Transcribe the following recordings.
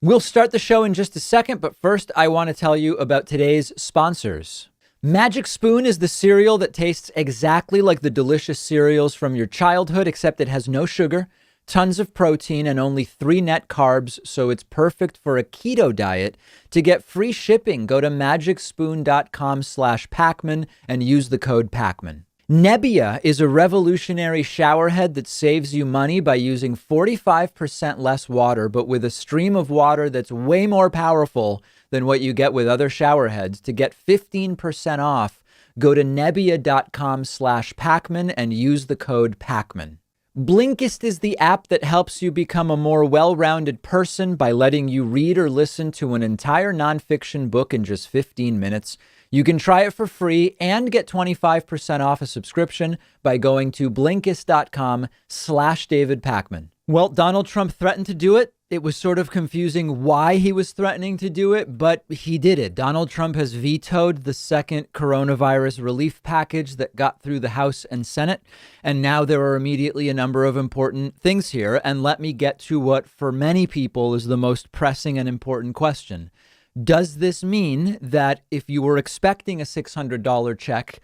We'll start the show in just a second, but first I want to tell you about today's sponsors. Magic Spoon is the cereal that tastes exactly like the delicious cereals from your childhood, except it has no sugar, tons of protein, and only 3 net carbs, so it's perfect for a keto diet. To get free shipping, go to magicspoon.com/Pakman and use the code Pakman. Nebbia is a revolutionary showerhead that saves you money by using 45% less water, but with a stream of water that's way more powerful than what you get with other showerheads. To get 15% off, go to nebbia.com/Pakman and use the code Pakman. Blinkist is the app that helps you become a more well-rounded person by letting you read or listen to an entire nonfiction book in just 15 minutes. You can try it for free and get 25% off a subscription by going to Blinkist.com/David Pakman. Well, Donald Trump threatened to do it. It was sort of confusing why he was threatening to do it, but he did it. Donald Trump has vetoed the second coronavirus relief package that got through the House and Senate. And now there are immediately a number of important things here. And let me get to what for many people is the most pressing and important question. Does this mean that if you were expecting a $600 check,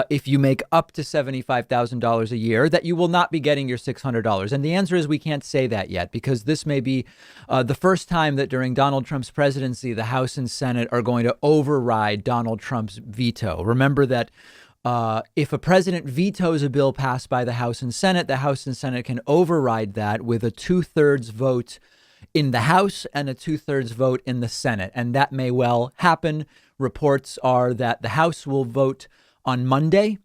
if you make up to $75,000 a year, that you will not be getting your $600? And the answer is we can't say that yet, because this may be the first time that during Donald Trump's presidency, the House and Senate are going to override Donald Trump's veto. Remember that if a president vetoes a bill passed by the House and Senate can override that with a 2/3 vote in the House and a 2/3 vote in the Senate. And that may well happen. Reports are that the House will vote on Monday.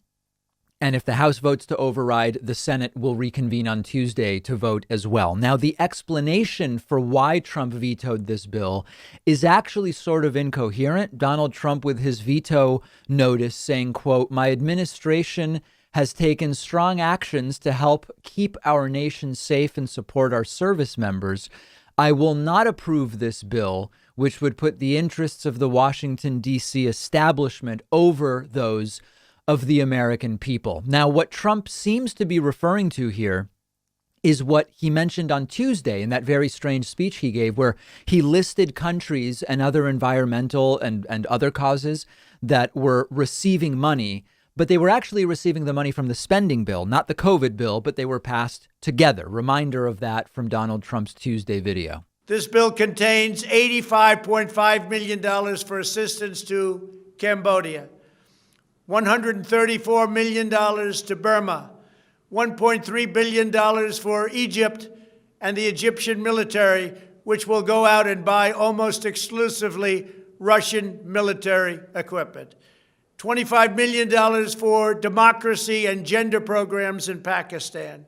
And if the House votes to override, the Senate will reconvene on Tuesday to vote as well. Now, the explanation for why Trump vetoed this bill is actually sort of incoherent. Donald Trump, with his veto notice, saying, quote, "My administration has taken strong actions to help keep our nation safe and support our service members. I will not approve this bill, which would put the interests of the Washington, D.C. establishment over those of the American people." Now, what Trump seems to be referring to here is what he mentioned on Tuesday in that very strange speech he gave, where he listed countries and other environmental and other causes that were receiving money. But they were actually receiving the money from the spending bill, not the COVID bill, but they were passed together. Reminder of that from Donald Trump's Tuesday video. This bill contains $85.5 million for assistance to Cambodia, $134 million to Burma, $1.3 billion for Egypt and the Egyptian military, which will go out and buy almost exclusively Russian military equipment. $25 million for democracy and gender programs in Pakistan.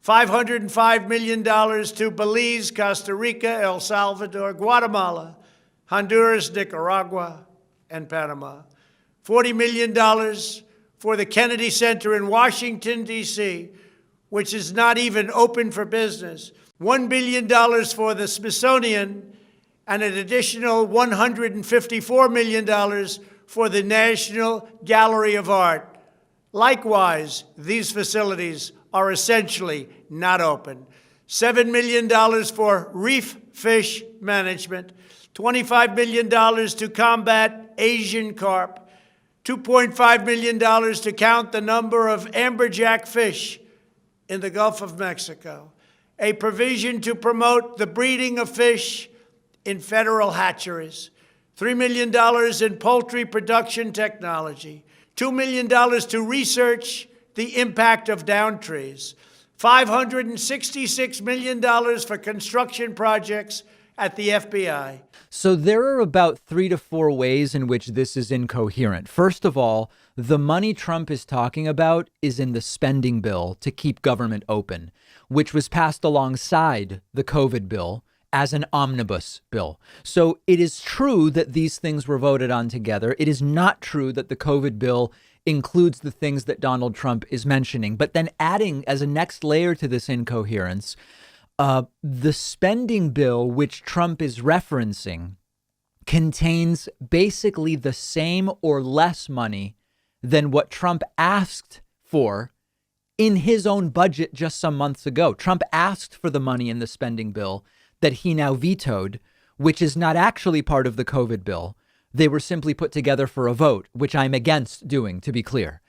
$505 million to Belize, Costa Rica, El Salvador, Guatemala, Honduras, Nicaragua, and Panama. $40 million for the Kennedy Center in Washington, D.C., which is not even open for business. $1 billion for the Smithsonian, and an additional $154 million for the National Gallery of Art. Likewise, these facilities are essentially not open. $7 million for reef fish management, $25 million to combat Asian carp, $2.5 million to count the number of amberjack fish in the Gulf of Mexico, a provision to promote the breeding of fish in federal hatcheries, $3 million in poultry production technology, $2 million to research the impact of down trees, $566 million for construction projects at the FBI. So there are about 3 to 4 ways in which this is incoherent. First of all, the money Trump is talking about is in the spending bill to keep government open, which was passed alongside the COVID bill as an omnibus bill. So it is true that these things were voted on together. It is not true that the COVID bill includes the things that Donald Trump is mentioning. But then adding as a next layer to this incoherence, the spending bill, which Trump is referencing, contains basically the same or less money than what Trump asked for in his own budget just some months ago. Trump asked for the money in the spending bill that he now vetoed, which is not actually part of the COVID bill. They were simply put together for a vote, which I'm against doing, to be clear.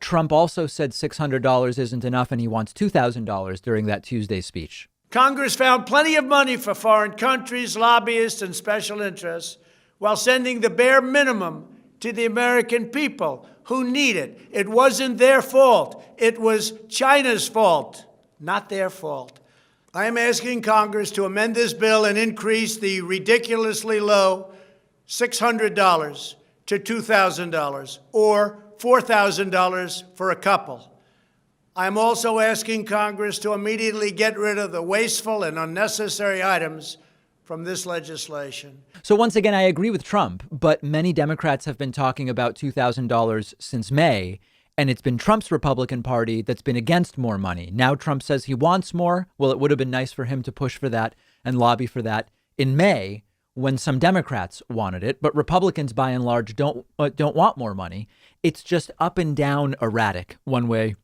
Trump also said $600 isn't enough, and he wants $2,000 during that Tuesday speech. Congress found plenty of money for foreign countries, lobbyists, and special interests, while sending the bare minimum to the American people who need it. It wasn't their fault. It was China's fault, not their fault. I am asking Congress to amend this bill and increase the ridiculously low $600 to $2,000 or $4,000 for a couple. I'm also asking Congress to immediately get rid of the wasteful and unnecessary items from this legislation. So once again, I agree with Trump, but many Democrats have been talking about $2,000 since May, and it's been Trump's Republican Party that's been against more money. Now Trump says he wants more. Well, it would have been nice for him to push for that and lobby for that in May when some Democrats wanted it, but Republicans by and large don't want more money. It's just up and down erratic one way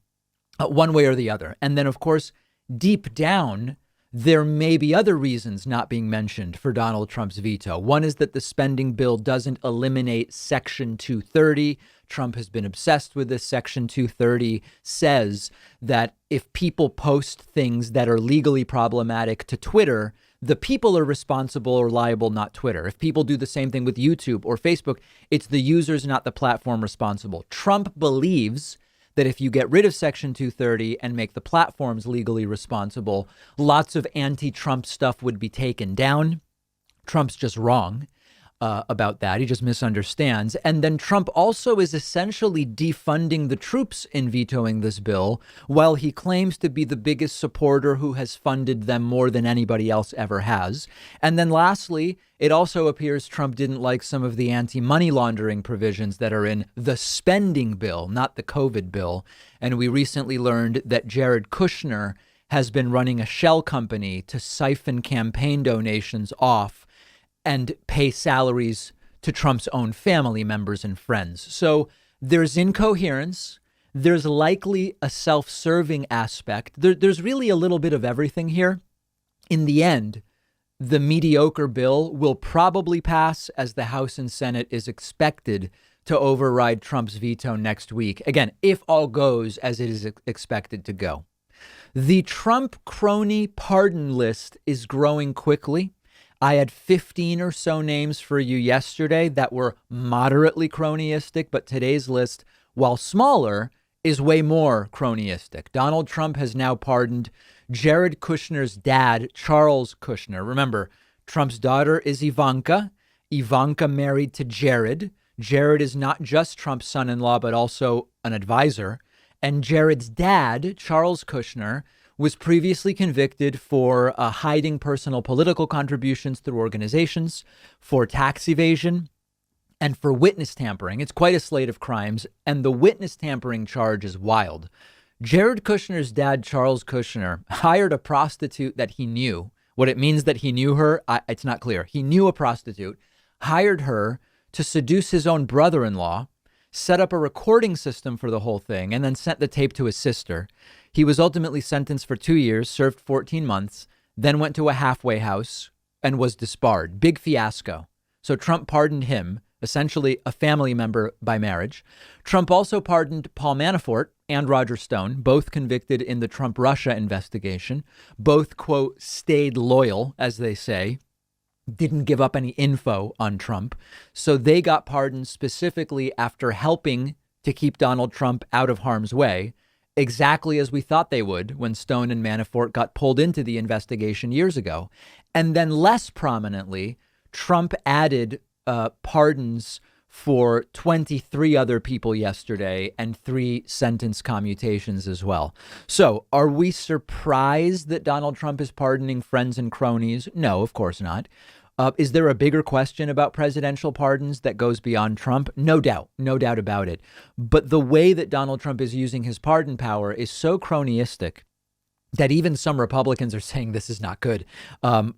or the other. And then, of course, deep down, there may be other reasons not being mentioned for Donald Trump's veto. One is that the spending bill doesn't eliminate Section 230. Trump has been obsessed with this. Section 230 says that if people post things that are legally problematic to Twitter, the people are responsible or liable, not Twitter. If people do the same thing with YouTube or Facebook, it's the users, not the platform, responsible. Trump believes that if you get rid of Section 230 and make the platforms legally responsible, lots of anti-Trump stuff would be taken down. Trump's just wrong about that. He just misunderstands. And then Trump also is essentially defunding the troops in vetoing this bill, while he claims to be the biggest supporter who has funded them more than anybody else ever has. And then lastly, it also appears Trump didn't like some of the anti-money laundering provisions that are in the spending bill, not the COVID bill. And we recently learned that Jared Kushner has been running a shell company to siphon campaign donations off and pay salaries to Trump's own family members and friends. So there's incoherence. There's likely a self-serving aspect. There's really a little bit of everything here. In the end, the mediocre bill will probably pass, as the House and Senate is expected to override Trump's veto next week. Again, if all goes as it is expected to go. The Trump crony pardon list is growing quickly. I had 15 or so names for you yesterday that were moderately cronyistic, but today's list, while smaller, is way more cronyistic. Donald Trump has now pardoned Jared Kushner's dad, Charles Kushner. Remember, Trump's daughter is Ivanka. Ivanka married to Jared. Jared is not just Trump's son-in-law, but also an advisor. And Jared's dad, Charles Kushner, was previously convicted for hiding personal political contributions through organizations, for tax evasion, and for witness tampering. It's quite a slate of crimes, and the witness tampering charge is wild. Jared Kushner's dad, Charles Kushner, hired a prostitute that he knew. What it means that he knew her, it's not clear. He knew a prostitute, hired her to seduce his own brother-in-law, set up a recording system for the whole thing, and then sent the tape to his sister. He was ultimately sentenced for 2 years, served 14 months, then went to a halfway house and was disbarred. Big fiasco. So Trump pardoned him, essentially a family member by marriage. Trump also pardoned Paul Manafort and Roger Stone, both convicted in the Trump-Russia investigation. Both, quote, stayed loyal, as they say, didn't give up any info on Trump. So they got pardoned specifically after helping to keep Donald Trump out of harm's way, exactly as we thought they would when Stone and Manafort got pulled into the investigation years ago. And then less prominently, Trump added pardons for 23 other people yesterday and 3 sentence commutations as well. So are we surprised that Donald Trump is pardoning friends and cronies? No, of course not. Is there a bigger question about presidential pardons that goes beyond Trump? No doubt about it. But the way that Donald Trump is using his pardon power is so cronyistic that even some Republicans are saying this is not good.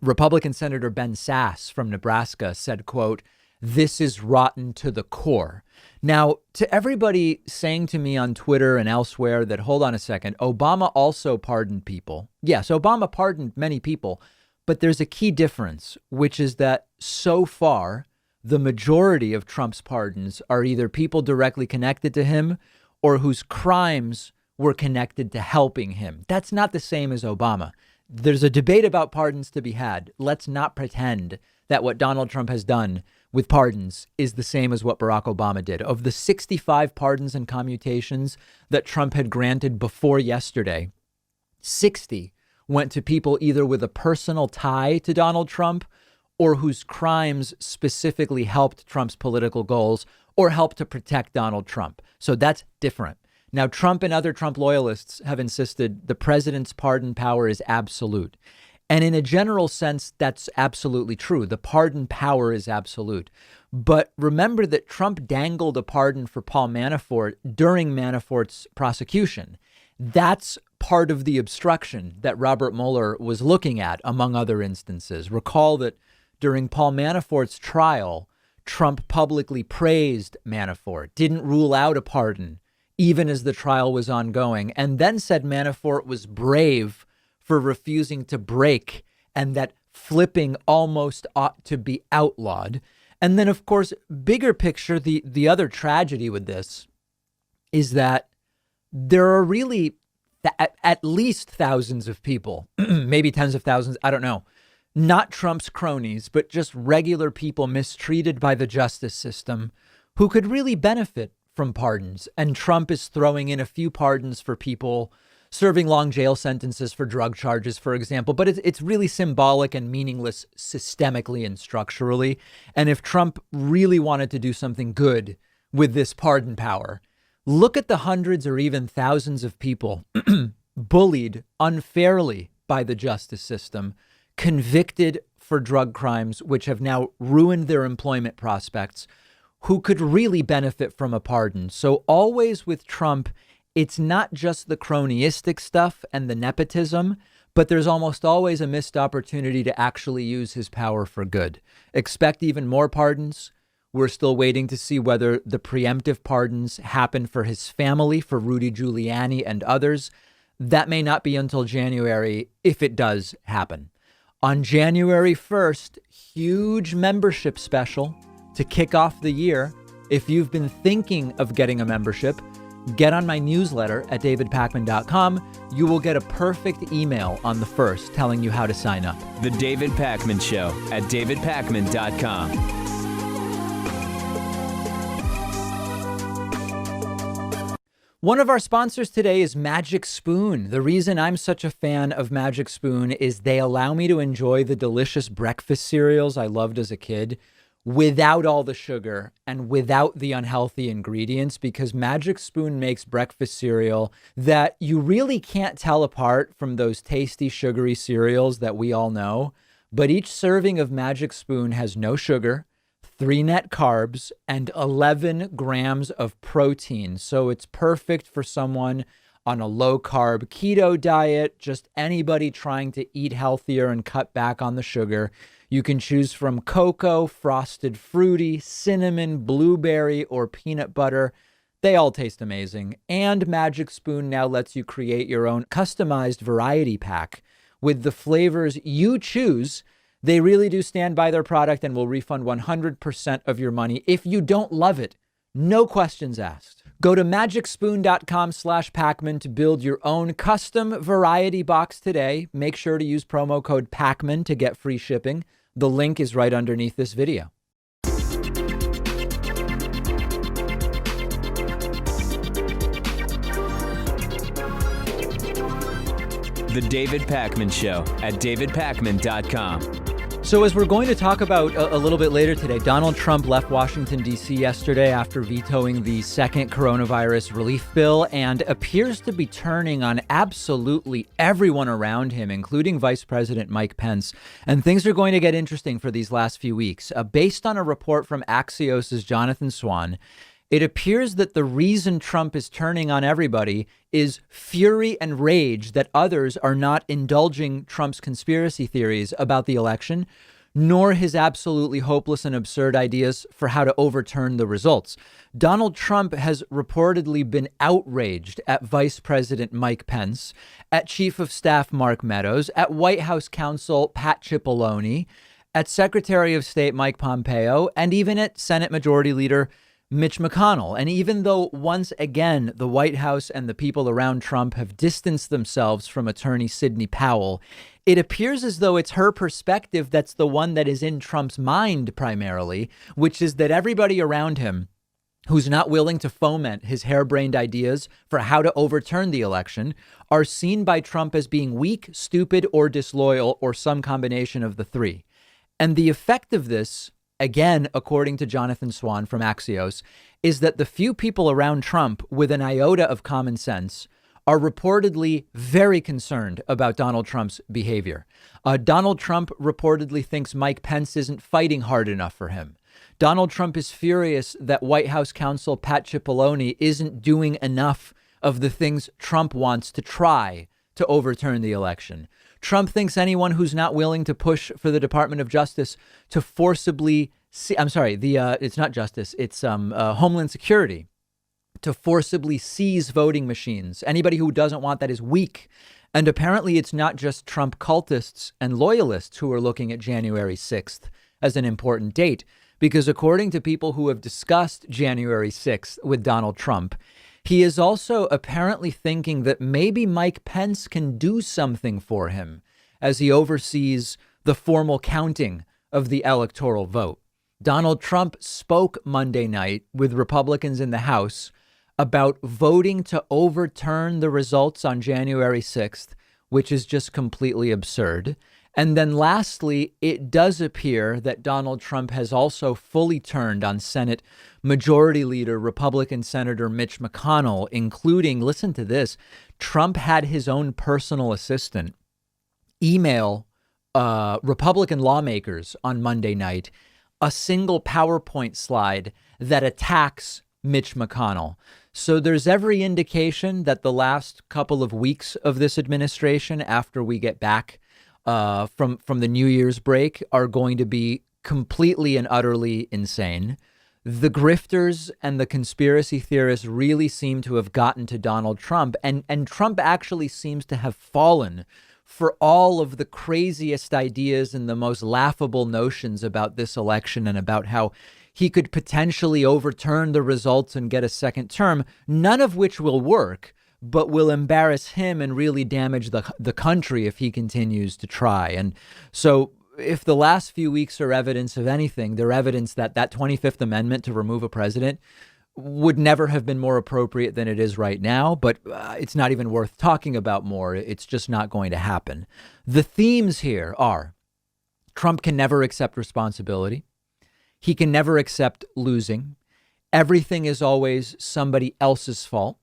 Republican Senator Ben Sasse from Nebraska said, quote, "This is rotten to the core." Now, to everybody saying to me on Twitter and elsewhere that, hold on a second, Obama also pardoned people. Yes, Obama pardoned many people, But there's a key difference, which is that so far, the majority of Trump's pardons are either people directly connected to him or whose crimes were connected to helping him. That's not the same as Obama. There's a debate about pardons to be had. Let's not pretend that what Donald Trump has done with pardons is the same as what Barack Obama did. Of the 65 pardons and commutations that Trump had granted before yesterday, 60 went to people either with a personal tie to Donald Trump or whose crimes specifically helped Trump's political goals or helped to protect Donald Trump. So that's different. Now, Trump and other Trump loyalists have insisted the president's pardon power is absolute. And in a general sense, that's absolutely true. The pardon power is absolute. But remember that Trump dangled a pardon for Paul Manafort during Manafort's prosecution. That's part of the obstruction that Robert Mueller was looking at, among other instances. Recall that during Paul Manafort's trial, Trump publicly praised Manafort, didn't rule out a pardon, even as the trial was ongoing, and then said Manafort was brave for refusing to break and that flipping almost ought to be outlawed. And then, of course, bigger picture, the other tragedy with this is that there are really at least thousands of people, maybe tens of thousands, I don't know, not Trump's cronies, but just regular people mistreated by the justice system who could really benefit from pardons. And Trump is throwing in a few pardons for people serving long jail sentences for drug charges, for example. But it's really symbolic and meaningless systemically and structurally. And if Trump really wanted to do something good with this pardon power, look at the hundreds or even thousands of people bullied unfairly by the justice system, convicted for drug crimes, which have now ruined their employment prospects, who could really benefit from a pardon. So always with Trump, it's not just the cronyistic stuff and the nepotism, but there's almost always a missed opportunity to actually use his power for good. Expect even more pardons. We're still waiting to see whether the preemptive pardons happen for his family, for Rudy Giuliani and others. That may not be until January, if it does happen. On January 1st, huge membership special to kick off the year. If you've been thinking of getting a membership, get on my newsletter at davidpakman.com. You will get a perfect email on the 1st telling you how to sign up. The David Pakman Show at davidpakman.com. One of our sponsors today is Magic Spoon. The reason I'm such a fan of Magic Spoon is they allow me to enjoy the delicious breakfast cereals I loved as a kid without all the sugar and without the unhealthy ingredients, because Magic Spoon makes breakfast cereal that you really can't tell apart from those tasty sugary cereals that we all know. But each serving of Magic Spoon has no sugar, 3 net carbs, and 11 grams of protein. So it's perfect for someone on a low carb keto diet, just anybody trying to eat healthier and cut back on the sugar. You can choose from cocoa, frosted fruity, cinnamon, blueberry, or peanut butter. They all taste amazing. And Magic Spoon now lets you create your own customized variety pack with the flavors you choose. They really do stand by their product and will refund 100% of your money if you don't love it. No questions asked. Go to magicspoon.com/Pakman to build your own custom variety box today. Make sure to use promo code Pakman to get free shipping. The link is right underneath this video. The David Pakman Show at davidpakman.com. So as we're going to talk about a little bit later today, Donald Trump left Washington, D.C. yesterday after vetoing the second coronavirus relief bill and appears to be turning on absolutely everyone around him, including Vice President Mike Pence. And things are going to get interesting for these last few weeks. Based on a report from Axios' Jonathan Swan, it appears that the reason Trump is turning on everybody is fury and rage that others are not indulging Trump's conspiracy theories about the election. nor his absolutely hopeless and absurd ideas for how to overturn the results. Donald Trump has reportedly been outraged at Vice President Mike Pence, at Chief of Staff Mark Meadows, at White House counsel Pat Cipollone, at Secretary of State Mike Pompeo, and even at Senate Majority Leader Mitch McConnell. And even though once again the White House and the people around Trump have distanced themselves from attorney Sidney Powell, it appears as though it's her perspective that's the one that is in Trump's mind primarily, which is that everybody around him who's not willing to foment his harebrained ideas for how to overturn the election are seen by Trump as being weak, stupid, or disloyal, or some combination of the three. And the effect of this, again, according to Jonathan Swan from Axios, is that the few people around Trump with an iota of common sense are reportedly very concerned about Donald Trump's behavior. Donald Trump reportedly thinks Mike Pence isn't fighting hard enough for him. Donald Trump is furious that White House counsel Pat Cipollone isn't doing enough of the things Trump wants to try to overturn the election. Trump thinks anyone who's not willing to push for the Department of Justice to forcibly it's not justice, it's Homeland Security, to forcibly seize voting machines. Anybody who doesn't want that is weak. And apparently it's not just Trump cultists and loyalists who are looking at January 6th as an important date, because according to people who have discussed January 6th with Donald Trump, he is also apparently thinking that maybe Mike Pence can do something for him as he oversees the formal counting of the electoral vote. Donald Trump spoke Monday night with Republicans in the House about voting to overturn the results on January 6th, which is just completely absurd. And then lastly, it does appear that Donald Trump has also fully turned on Senate Majority Leader Republican Senator Mitch McConnell, including, listen to this, Trump had his own personal assistant email Republican lawmakers on Monday night a single PowerPoint slide that attacks Mitch McConnell. So there's every indication that the last couple of weeks of this administration, after we get back from the New Year's break, are going to be completely and utterly insane. The grifters and the conspiracy theorists really seem to have gotten to Donald Trump, and Trump actually seems to have fallen for all of the craziest ideas and the most laughable notions about this election and about how he could potentially overturn the results and get a second term, none of which will work, but will embarrass him and really damage the country if he continues to try. And so if the last few weeks are evidence of anything, they're evidence that that 25th Amendment to remove a president would never have been more appropriate than it is right now. But it's not even worth talking about more. It's just not going to happen. The themes here are Trump can never accept responsibility. He can never accept losing. Everything is always somebody else's fault.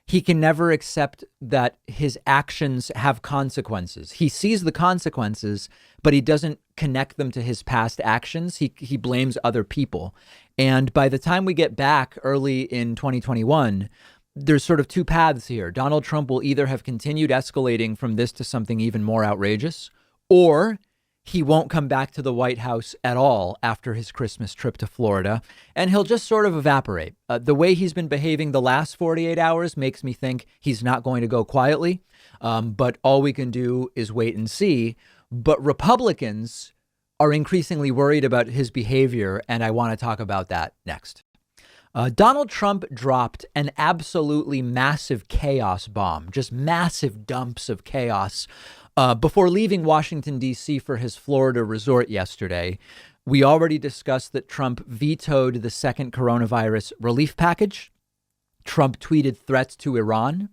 He can never accept that his actions have consequences. He sees the consequences, but he doesn't connect them to his past actions. He blames other people. And by the time we get back early in 2021, there's sort of two paths here. Donald Trump will either have continued escalating from this to something even more outrageous, or he won't come back to the White House at all after his Christmas trip to Florida, and he'll just sort of evaporate. The way he's been behaving the last 48 hours makes me think he's not going to go quietly, but all we can do is wait and see. But Republicans are increasingly worried about his behavior, and I want to talk about that next. Donald Trump dropped an absolutely massive chaos bomb, just massive dumps of chaos before leaving Washington, D.C. for his Florida resort yesterday. We already discussed that Trump vetoed the second coronavirus relief package. Trump tweeted threats to Iran.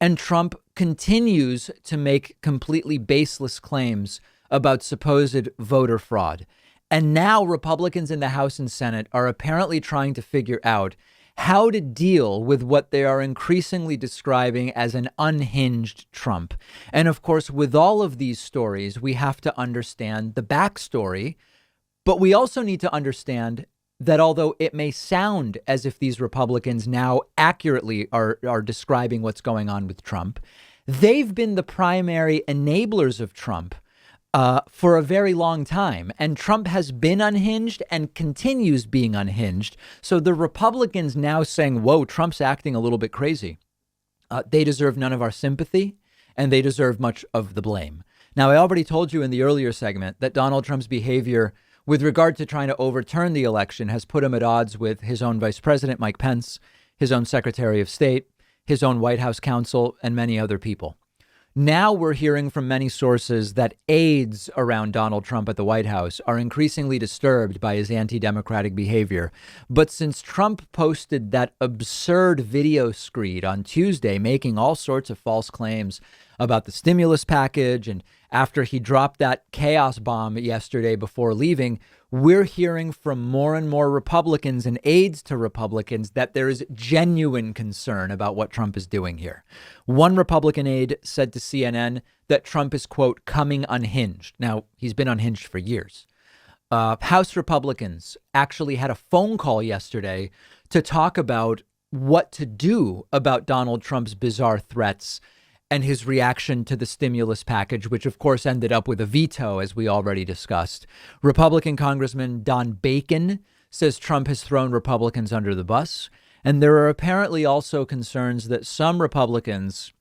And Trump continues to make completely baseless claims about supposed voter fraud. And now Republicans in the House and Senate are apparently trying to figure out how to deal with what they are increasingly describing as an unhinged Trump. And of course, with all of these stories, we have to understand the backstory, but we also need to understand that although it may sound as if these Republicans now accurately are describing what's going on with Trump, they've been the primary enablers of Trump for a very long time. And Trump has been unhinged and continues being unhinged. So the Republicans now saying, whoa, Trump's acting a little bit crazy. They deserve none of our sympathy and they deserve much of the blame. Now, I already told you in the earlier segment that Donald Trump's behavior with regard to trying to overturn the election has put him at odds with his own vice president, Mike Pence, his own secretary of state, his own White House counsel, and many other people. Now we're hearing from many sources that aides around Donald Trump at the White House are increasingly disturbed by his anti-democratic behavior. But since Trump posted that absurd video screed on Tuesday, making all sorts of false claims about the stimulus package, and after he dropped that chaos bomb yesterday before leaving, we're hearing from more and more Republicans and aides to Republicans that there is genuine concern about what Trump is doing here. One Republican aide said to CNN that Trump is, quote, coming unhinged. Now, he's been unhinged for years. House Republicans actually had a phone call yesterday to talk about what to do about Donald Trump's bizarre threats and his reaction to the stimulus package, which of course ended up with a veto, as we already discussed. Republican Congressman Don Bacon says Trump has thrown Republicans under the bus. And there are apparently also concerns that some Republicans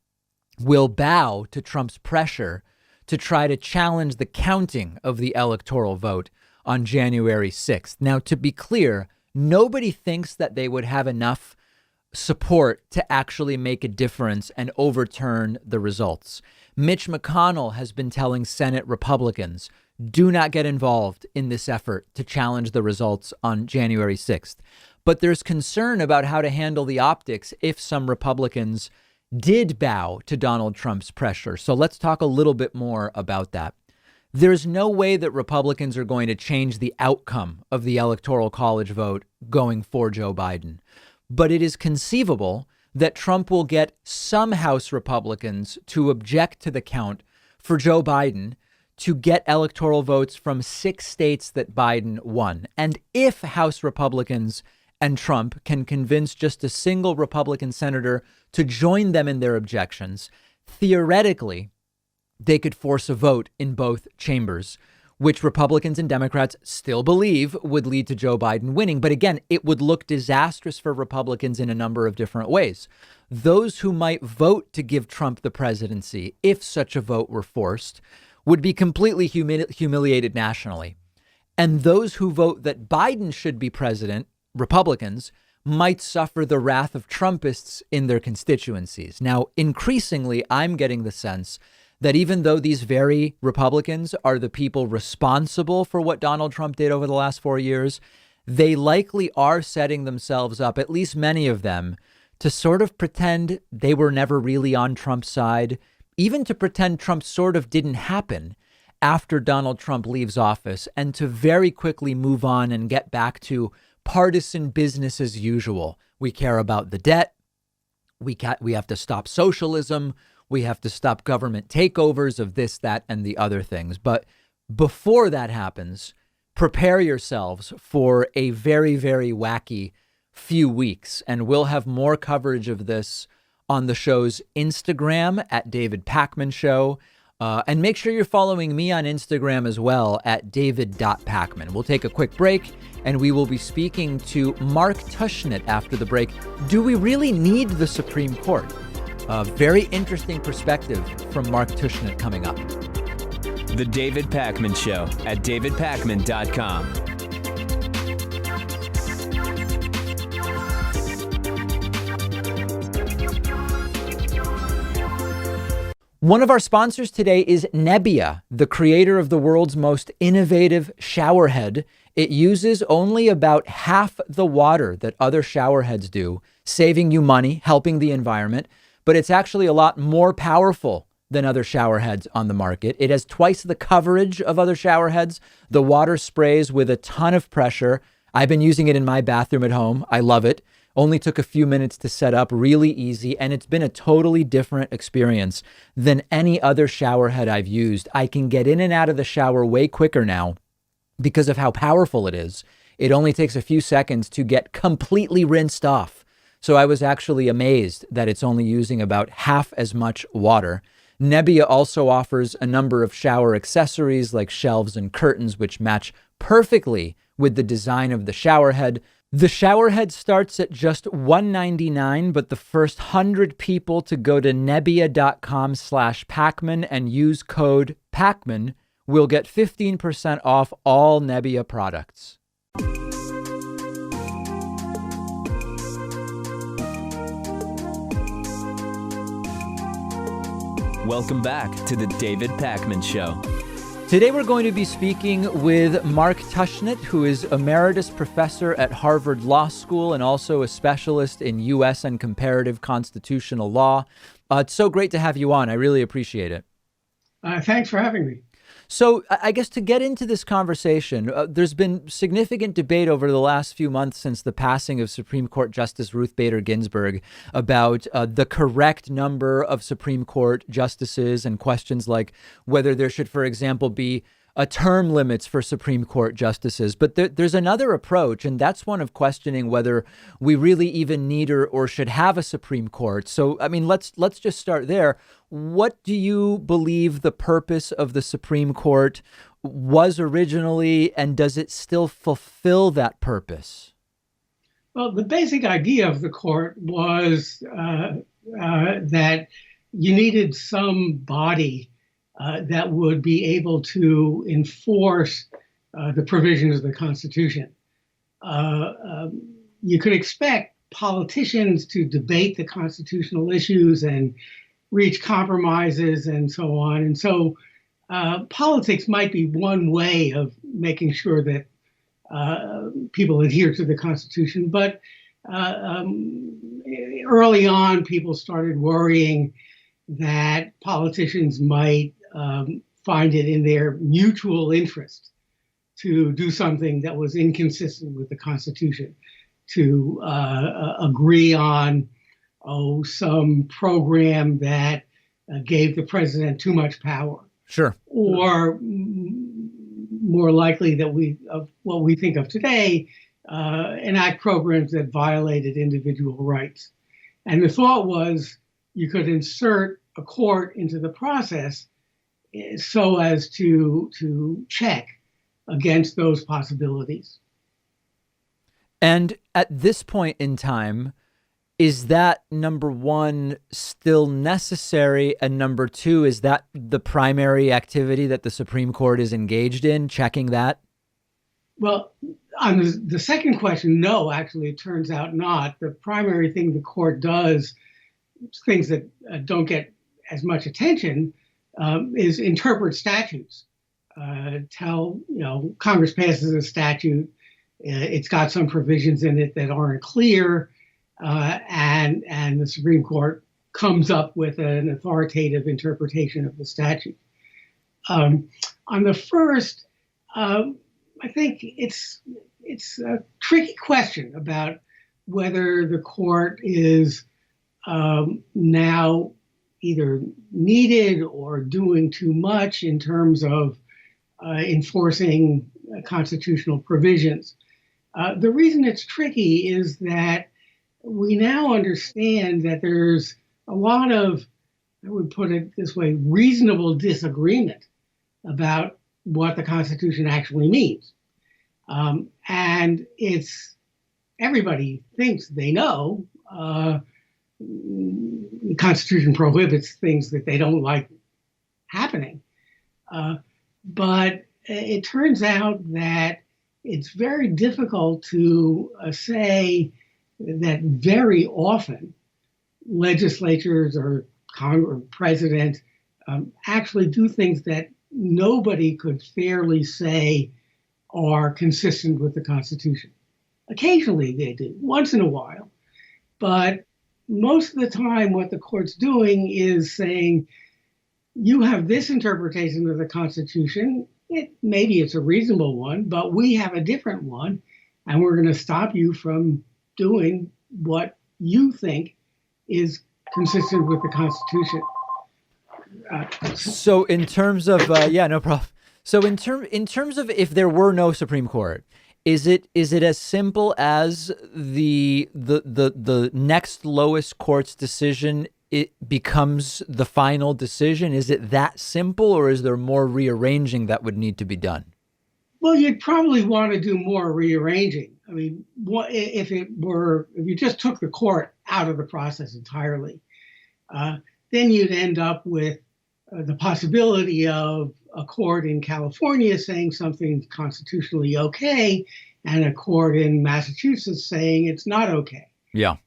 will bow to Trump's pressure to try to challenge the counting of the electoral vote on January 6th. Now, to be clear, nobody thinks that they would have enough support to actually make a difference and overturn the results. Mitch McConnell has been telling Senate Republicans, do not get involved in this effort to challenge the results on January 6th. But there's concern about how to handle the optics if some Republicans did bow to Donald Trump's pressure. So let's talk a little bit more about that. There's no way that Republicans are going to change the outcome of the Electoral College vote going for Joe Biden. But it is conceivable that Trump will get some House Republicans to object to the count for Joe Biden to get electoral votes from 6 states that Biden won. And if House Republicans and Trump can convince just a single Republican senator to join them in their objections, theoretically, they could force a vote in both chambers, which Republicans and Democrats still believe would lead to Joe Biden winning. But again, it would look disastrous for Republicans in a number of different ways. Those who might vote to give Trump the presidency, if such a vote were forced, would be completely humiliated nationally. And those who vote that Biden should be president, Republicans, might suffer the wrath of Trumpists in their constituencies. Now, increasingly, I'm getting the sense that even though these very Republicans are the people responsible for what Donald Trump did over the last 4 years, they likely are setting themselves up, at least many of them, to sort of pretend they were never really on Trump's side, even to pretend Trump sort of didn't happen after Donald Trump leaves office, and to very quickly move on and get back to partisan business as usual. We care about the debt. We have to stop socialism. We have to stop government takeovers of this, that, and the other things. But before that happens, prepare yourselves for a very, very wacky few weeks. And we'll have more coverage of this on the show's Instagram at David Pakman Show. And make sure you're following me on Instagram as well at david.pakman. We'll take a quick break and we will be speaking to Mark Tushnet after the break. Do we really need the Supreme Court? A very interesting perspective from Mark Tushnet coming up. The David Pakman Show at davidpakman.com. One of our sponsors today is Nebbia, the creator of the world's most innovative shower head. It uses only about half the water that other shower heads do, saving you money, helping the environment. But it's actually a lot more powerful than other shower heads on the market. It has twice the coverage of other shower heads. The water sprays with a ton of pressure. I've been using it in my bathroom at home. I love it. Only took a few minutes to set up, really easy. And it's been a totally different experience than any other shower head I've used. I can get in and out of the shower way quicker now because of how powerful it is. It only takes a few seconds to get completely rinsed off. So I was actually amazed that it's only using about half as much water. Nebbia also offers a number of shower accessories like shelves and curtains, which match perfectly with the design of the shower head. The shower head starts at just $199, but the first 100 people to go to Nebbia.com/Pakman and use code Pakman will get 15% off all Nebbia products. Welcome back to the David Pakman Show. Today we're going to be speaking with Mark Tushnet, who is Emeritus Professor at Harvard Law School and also a specialist in U.S. and comparative constitutional law. It's so great to have you on. I really appreciate it. Thanks for having me. So I guess to get into this conversation, there's been significant debate over the last few months since the passing of Supreme Court Justice Ruth Bader Ginsburg about the correct number of Supreme Court justices and questions like whether there should, for example, be term limits for Supreme Court justices. But there's another approach, and that's one of questioning whether we really even need or should have a Supreme Court. So, I mean, let's just start there. What do you believe the purpose of the Supreme Court was originally, and does it still fulfill that purpose? Well, the basic idea of the court was that you needed some body that would be able to enforce the provisions of the Constitution. You could expect politicians to debate the constitutional issues and reach compromises and so on. And so politics might be one way of making sure that people adhere to the Constitution. But early on, people started worrying that politicians might find it in their mutual interest to do something that was inconsistent with the Constitution, to agree on some program that gave the president too much power. Sure. Or more likely that what we think of today, enact programs that violated individual rights. And the thought was you could insert a court into the process so as to check against those possibilities. And at this point in time, is that, number one, still necessary? And number two, is that the primary activity that the Supreme Court is engaged in, checking that? Well, on the second question, no, actually, it turns out not. The primary thing the court does, things that don't get as much attention, is interpret statutes. Congress passes a statute, it's got some provisions in it that aren't clear, and the Supreme Court comes up with an authoritative interpretation of the statute. On the first, I think it's a tricky question about whether the court is now either needed or doing too much in terms of enforcing constitutional provisions. The reason it's tricky is that we now understand that there's a lot of, I would put it this way, reasonable disagreement about what the Constitution actually means. And everybody thinks they know. The Constitution prohibits things that they don't like happening. But it turns out that it's very difficult to say that very often legislatures or Congress or president actually do things that nobody could fairly say are consistent with the Constitution. Occasionally they do, once in a while. But most of the time, what the court's doing is saying, you have this interpretation of the Constitution. Maybe it's a reasonable one, but we have a different one, and we're going to stop you from doing what you think is consistent with the Constitution. So in terms of, no problem. So in terms of if there were no Supreme Court, is it as simple as the next lowest court's decision it becomes the final decision? Is it that simple, or is there more rearranging that would need to be done? Well, you'd probably want to do more rearranging. I mean, if you just took the court out of the process entirely, then you'd end up with the possibility of a court in California saying something's constitutionally okay, and a court in Massachusetts saying it's not okay. Yeah.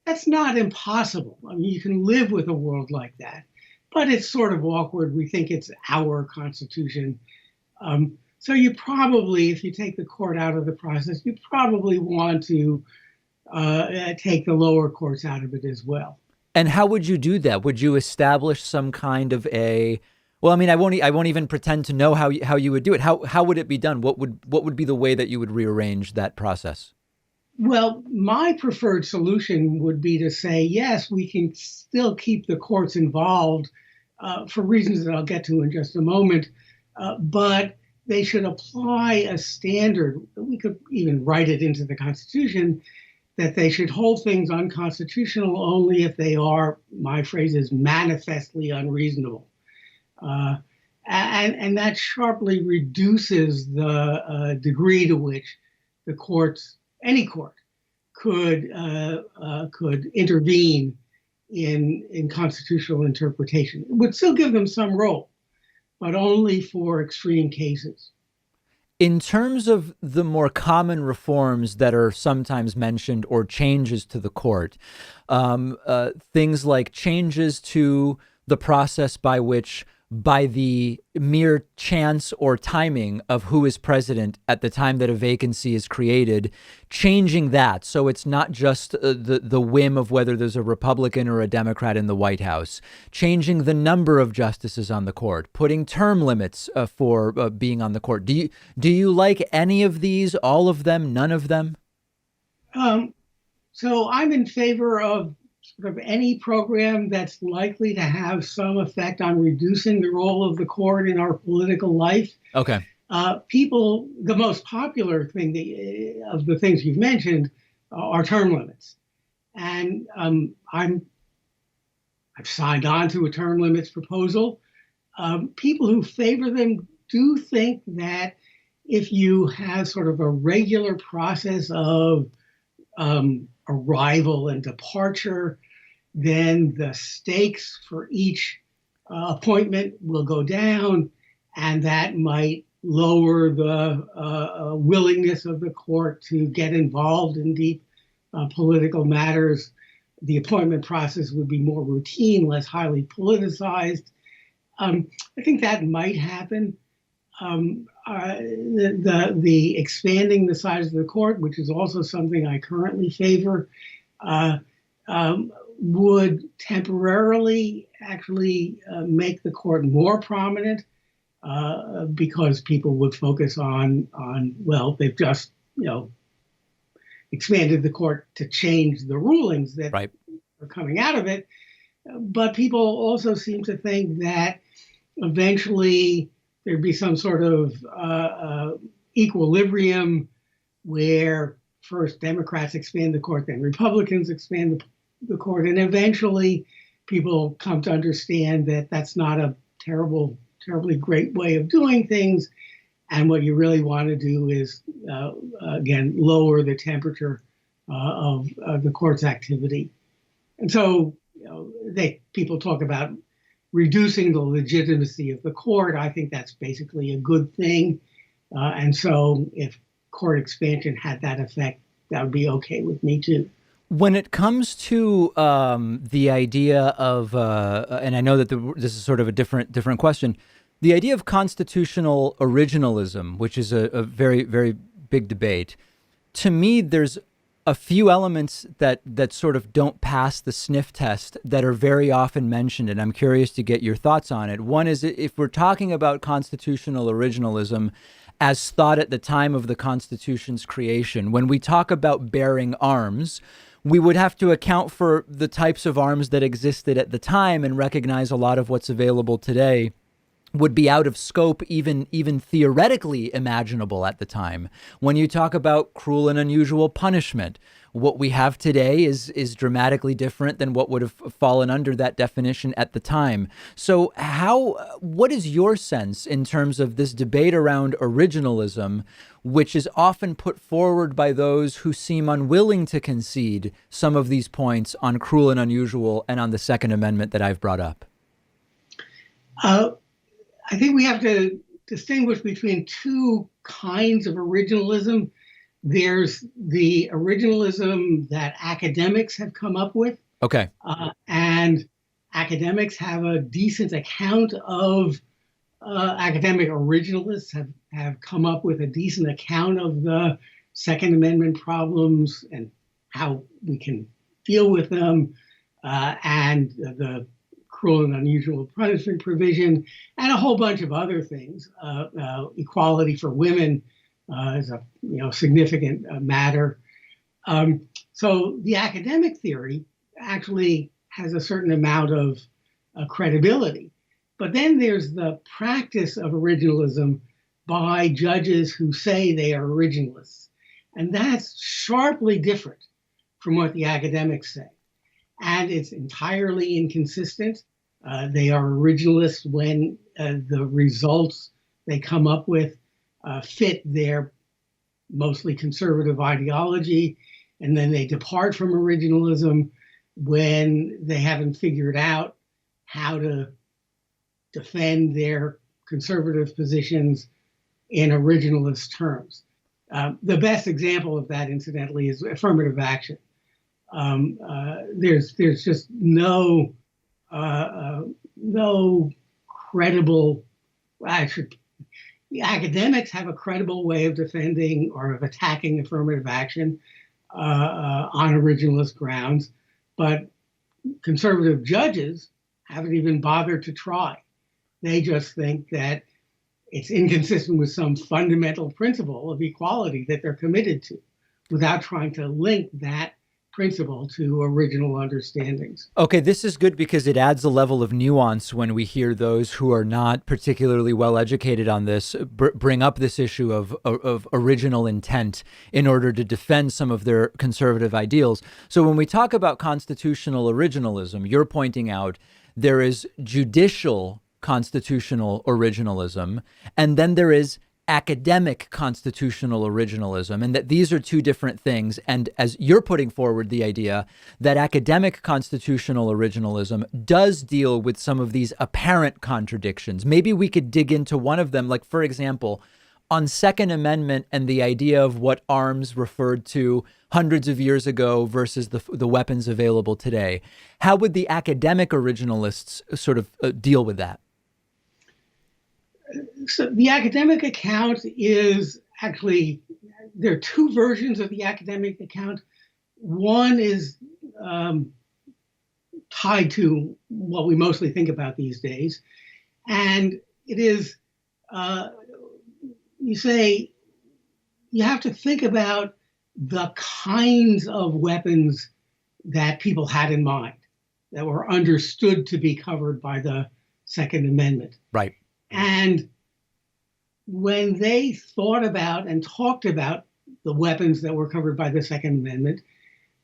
That's not impossible. I mean, you can live with a world like that, but it's sort of awkward. We think it's our Constitution. So you probably, if you take the court out of the process, you probably want to take the lower courts out of it as well. And how would you do that? Would you establish some kind of well, I mean, I won't even pretend to know how you would do it. How would it be done? What would be the way that you would rearrange that process? Well, my preferred solution would be to say, yes, we can still keep the courts involved for reasons that I'll get to in just a moment, but they should apply a standard. We could even write it into the Constitution that they should hold things unconstitutional only if they are, my phrase is, manifestly unreasonable. And that sharply reduces the degree to which the courts, any court, could intervene in constitutional interpretation. It would still give them some role, but only for extreme cases. In terms of the more common reforms that are sometimes mentioned or changes to the court, things like changes to the process by which, by the mere chance or timing of who is president at the time that a vacancy is created, changing that so it's not just the whim of whether there's a Republican or a Democrat in the White House, changing the number of justices on the court, putting term limits for being on the court. Do you like any of these, all of them, none of them? So I'm in favor of sort of any program that's likely to have some effect on reducing the role of the court in our political life. Okay. The most popular thing of the things you've mentioned are term limits. And I've signed on to a term limits proposal. People who favor them do think that if you have sort of a regular process of arrival and departure, then the stakes for each appointment will go down, and that might lower the willingness of the court to get involved in deep political matters. The appointment process would be more routine, less highly politicized. I think that might happen. The expanding the size of the court, which is also something I currently favor, would temporarily actually make the court more prominent because people would focus on well, they've just expanded the court to change the rulings that Right. are coming out of it. But people also seem to think that eventually there'd be some sort of equilibrium where first Democrats expand the court, then Republicans expand the court, and eventually people come to understand that that's not a terribly great way of doing things. And what you really want to do is, again, lower the temperature of the court's activity. And so people talk about reducing the legitimacy of the court. I think that's basically a good thing. And so if court expansion had that effect, that would be okay with me too. When it comes to the idea of, and I know that this is sort of a different question, the idea of constitutional originalism, which is a very, very big debate, to me, there's a few elements that sort of don't pass the sniff test that are very often mentioned, and I'm curious to get your thoughts on it. One is, if we're talking about constitutional originalism as thought at the time of the Constitution's creation, when we talk about bearing arms, we would have to account for the types of arms that existed at the time and recognize a lot of what's available today would be out of scope, even theoretically imaginable at the time. When you talk about cruel and unusual punishment, what we have today is dramatically different than what would have fallen under that definition at the time. So what is your sense in terms of this debate around originalism, which is often put forward by those who seem unwilling to concede some of these points on cruel and unusual and on the Second Amendment that I've brought up? I think we have to distinguish between two kinds of originalism. There's the originalism that academics have come up with. Okay. And academics have a decent account of, academic originalists have come up with a decent account of the Second Amendment problems and how we can deal with them, and the cruel and unusual punishment provision, and a whole bunch of other things. Equality for women is a significant matter. So the academic theory actually has a certain amount of credibility. But then there's the practice of originalism by judges who say they are originalists. And that's sharply different from what the academics say. And it's entirely inconsistent. They are originalists when the results they come up with fit their mostly conservative ideology, and then they depart from originalism when they haven't figured out how to defend their conservative positions in originalist terms. The best example of that, incidentally, is affirmative action. There's just no credible. The academics have a credible way of defending or of attacking affirmative action on originalist grounds, but conservative judges haven't even bothered to try. They just think that it's inconsistent with some fundamental principle of equality that they're committed to, without trying to link that principle to original understandings. Okay, this is good because it adds a level of nuance when we hear those who are not particularly well educated on this bring up this issue of original intent in order to defend some of their conservative ideals. So when we talk about constitutional originalism, you're pointing out there is judicial constitutional originalism, and then there is academic constitutional originalism, and that these are two different things. And as you're putting forward the idea that academic constitutional originalism does deal with some of these apparent contradictions, maybe we could dig into one of them. Like, for example, on Second Amendment and the idea of what arms referred to hundreds of years ago versus the weapons available today. How would the academic originalists sort of deal with that? So the academic account is actually, there are two versions of the academic account. One is tied to what we mostly think about these days. And it is, you say, you have to think about the kinds of weapons that people had in mind that were understood to be covered by the Second Amendment. Right. And when they thought about and talked about the weapons that were covered by the Second Amendment,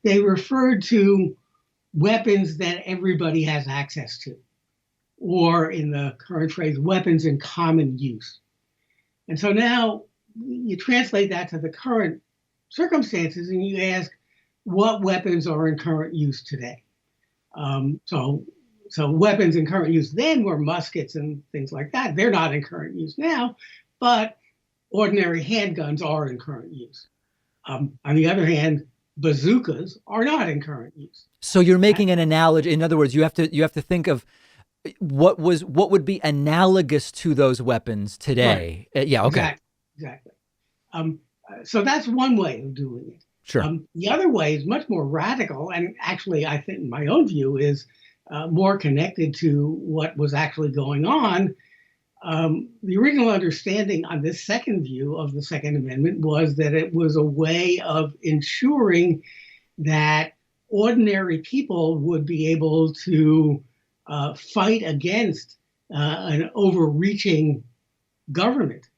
they referred to weapons that everybody has access to, or in the current phrase, weapons in common use. And so now you translate that to the current circumstances and you ask, what weapons are in current use today? So weapons in current use then were muskets and things like that. They're not in current use now, but ordinary handguns are in current use. On the other hand, bazookas are not in current use. So you're making an analogy. In other words, you have to think of what would be analogous to those weapons today. Right. Yeah. Okay. Exactly. So that's one way of doing it. Sure. The other way is much more radical, and actually, I think, in my own view, is more connected to what was actually going on. The original understanding on this second view of the Second Amendment was that it was a way of ensuring that ordinary people would be able to fight against an overreaching government,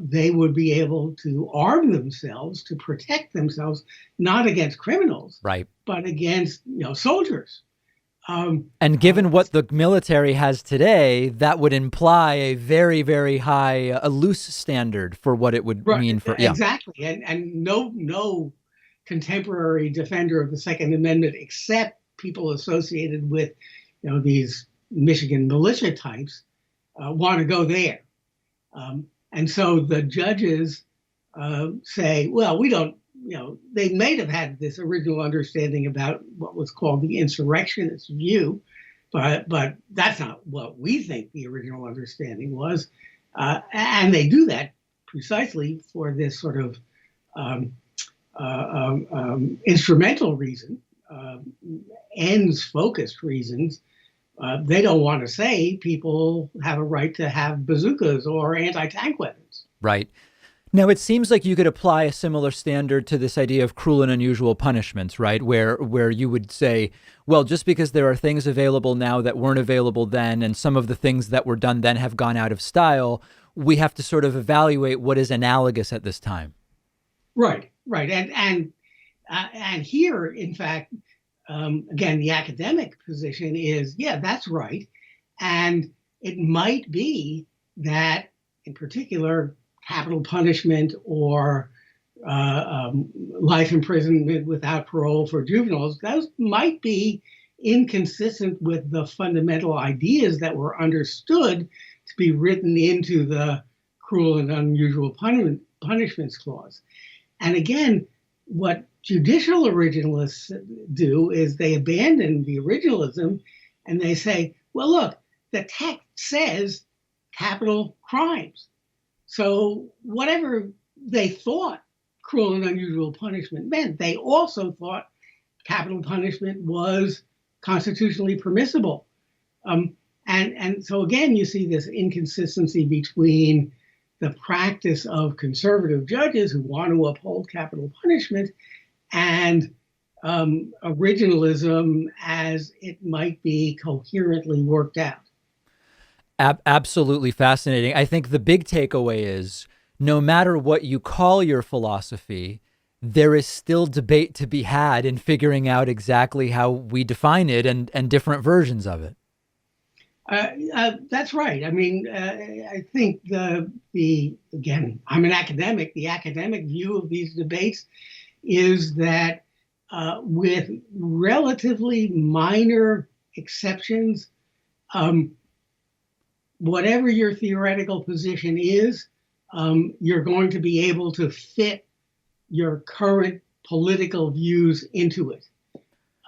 they would be able to arm themselves to protect themselves, not against criminals, Right. but against soldiers. And given what the military has today, that would imply a very, very high, a loose standard for what it would Right, mean for. exactly, and no contemporary defender of the Second Amendment, except people associated with these Michigan militia types, want to go there. And so the judges say, well, we don't, they may have had this original understanding about what was called the insurrectionist view, but that's not what we think the original understanding was. And they do that precisely for this sort of instrumental reason, ends-focused reasons. They don't want to say people have a right to have bazookas or anti-tank weapons. Right. Now, it seems like you could apply a similar standard to this idea of cruel and unusual punishments, right? Where you would say, well, just because there are things available now that weren't available then, and some of the things that were done then have gone out of style, we have to sort of evaluate what is analogous at this time. Right. And here, in fact, again, the academic position is, yeah, that's right. And it might be that, in particular, capital punishment or life imprisonment without parole for juveniles, those might be inconsistent with the fundamental ideas that were understood to be written into the cruel and unusual punishments clause. And again, what judicial originalists do is they abandon the originalism and they say, well, look, the text says capital crimes. So whatever they thought cruel and unusual punishment meant, they also thought capital punishment was constitutionally permissible. And so again, you see this inconsistency between the practice of conservative judges who want to uphold capital punishment and originalism as it might be coherently worked out. Absolutely fascinating. I think the big takeaway is no matter what you call your philosophy, there is still debate to be had in figuring out exactly how we define it and different versions of it. That's right. I mean, I think again, I'm an academic. The academic view of these debates is that with relatively minor exceptions, whatever your theoretical position is, you're going to be able to fit your current political views into it.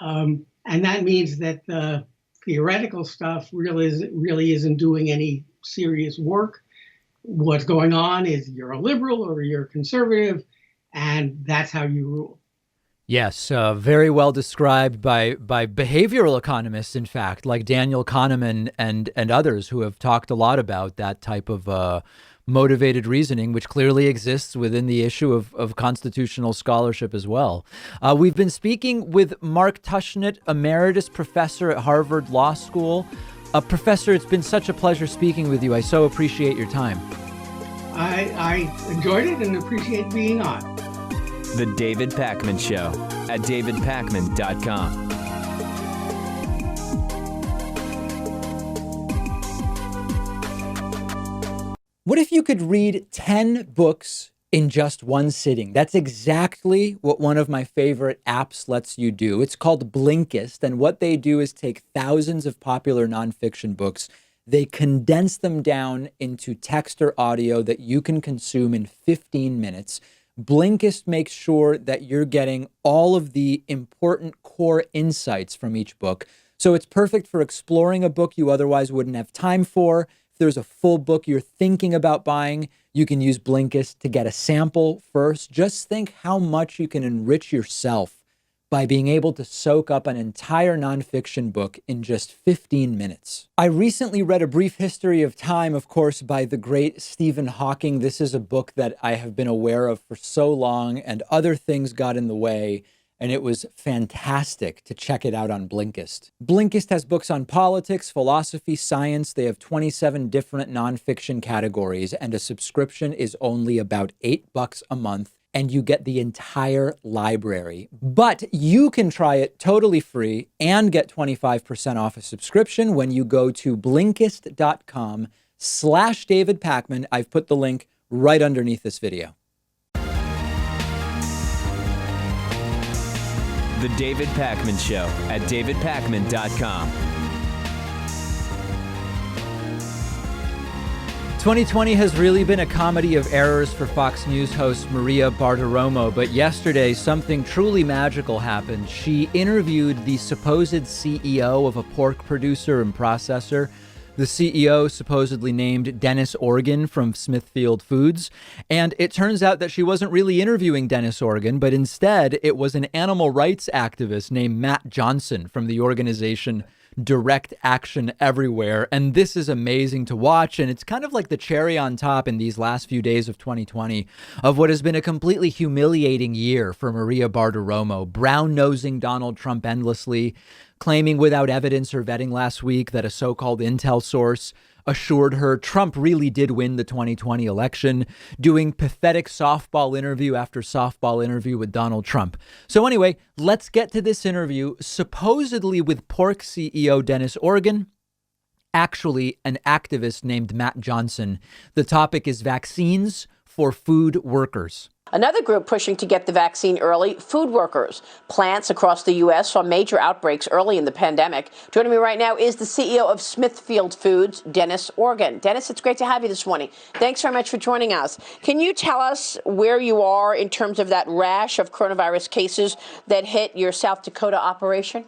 And that means that the theoretical stuff really isn't doing any serious work. What's going on is you're a liberal or you're conservative, and that's how you rule. Yes, very well described by behavioral economists, in fact, like Daniel Kahneman and others who have talked a lot about that type of motivated reasoning, which clearly exists within the issue of constitutional scholarship as well. We've been speaking with Mark Tushnet, Emeritus Professor at Harvard Law School. Professor, it's been such a pleasure speaking with you. I so appreciate your time. I enjoyed it and appreciate being on. The David Pakman Show at davidpakman.com. What if you could read 10 books in just one sitting? That's exactly what one of my favorite apps lets you do. It's called Blinkist, and what they do is take thousands of popular nonfiction books. They condense them down into text or audio that you can consume in 15 minutes. Blinkist makes sure that you're getting all of the important core insights from each book. So it's perfect for exploring a book you otherwise wouldn't have time for. If there's a full book you're thinking about buying, you can use Blinkist to get a sample first. Just think how much you can enrich yourself by being able to soak up an entire nonfiction book in just 15 minutes. I recently read A Brief History of Time, of course, by the great Stephen Hawking. This is a book that I have been aware of for so long, and other things got in the way. and it was fantastic to check it out on Blinkist. Blinkist has books on politics, philosophy, science. They have 27 different nonfiction categories, and a subscription is only about $8 a month, and you get the entire library. But you can try it totally free and get 25% off a subscription when you go to Blinkist.com/David Pakman. I've put the link right underneath this video. The David Pakman Show at davidpakman.com. 2020 has really been a comedy of errors for Fox News host Maria Bartiromo, but yesterday something truly magical happened. She interviewed the supposed CEO of a pork producer and processor. The CEO supposedly named Dennis Organ from Smithfield Foods. And it turns out that she wasn't really interviewing Dennis Organ, but instead it was an animal rights activist named Matt Johnson from the organization Direct Action Everywhere. And this is amazing to watch. And it's kind of like the cherry on top in these last few days of 2020 of what has been a completely humiliating year for Maria Bartiromo, brown-nosing Donald Trump endlessly, claiming without evidence or vetting last week that a so-called intel source assured her Trump really did win the 2020 election, doing pathetic softball interview after softball interview with Donald Trump. So anyway, let's get to this interview, supposedly with pork CEO Dennis Organ, actually an activist named Matt Johnson. The topic is vaccines for food workers. Another group pushing to get the vaccine early, food workers. Plants across the U.S. saw major outbreaks early in the pandemic. Joining me right now is the CEO of Smithfield Foods, Dennis Organ. Dennis, it's great to have you this morning. Thanks very much for joining us. Can you tell us where you are in terms of that rash of coronavirus cases that hit your South Dakota operation?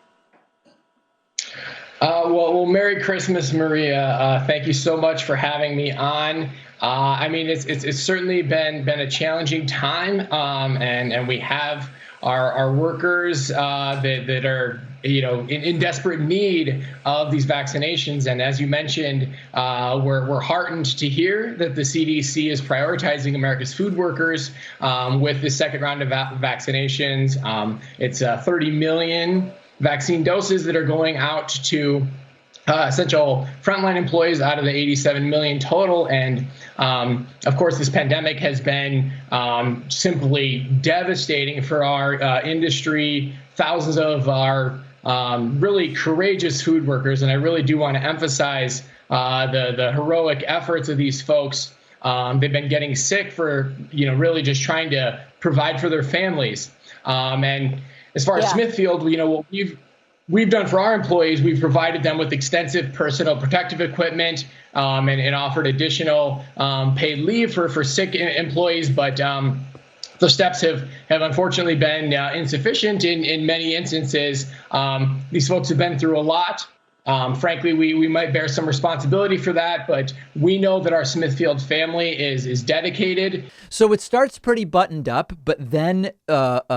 Well, Merry Christmas, Maria. Thank you so much for having me on. I mean, it's certainly been a challenging time, and we have our workers that are in desperate need of these vaccinations. And as you mentioned, we're heartened to hear that the CDC is prioritizing America's food workers with the second round of vaccinations. It's 30 million vaccine doses that are going out to essential frontline employees out of the 87 million total. And of course, this pandemic has been simply devastating for our industry, thousands of our really courageous food workers. And I really do want to emphasize the heroic efforts of these folks. They've been getting sick for, really just trying to provide for their families. And as far as Smithfield, what we've done for our employees, we've provided them with extensive personal protective equipment and offered additional paid leave for sick employees. But the steps have unfortunately been insufficient in many instances. These folks have been through a lot. Frankly, we might bear some responsibility for that, but we know that our Smithfield family is dedicated. So it starts pretty buttoned up, but then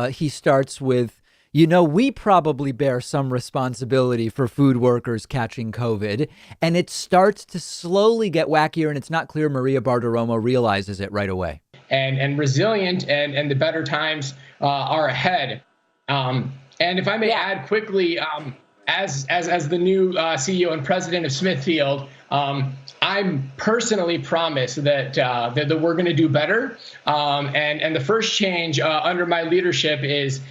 he starts with, we probably bear some responsibility for food workers catching COVID. And it starts to slowly get wackier, and it's not clear Maria Bartiromo realizes it right away. And resilient, and the better times are ahead. And if I may add quickly, as the new CEO and president of Smithfield, I'm personally promised that we're going to do better. And the first change under my leadership is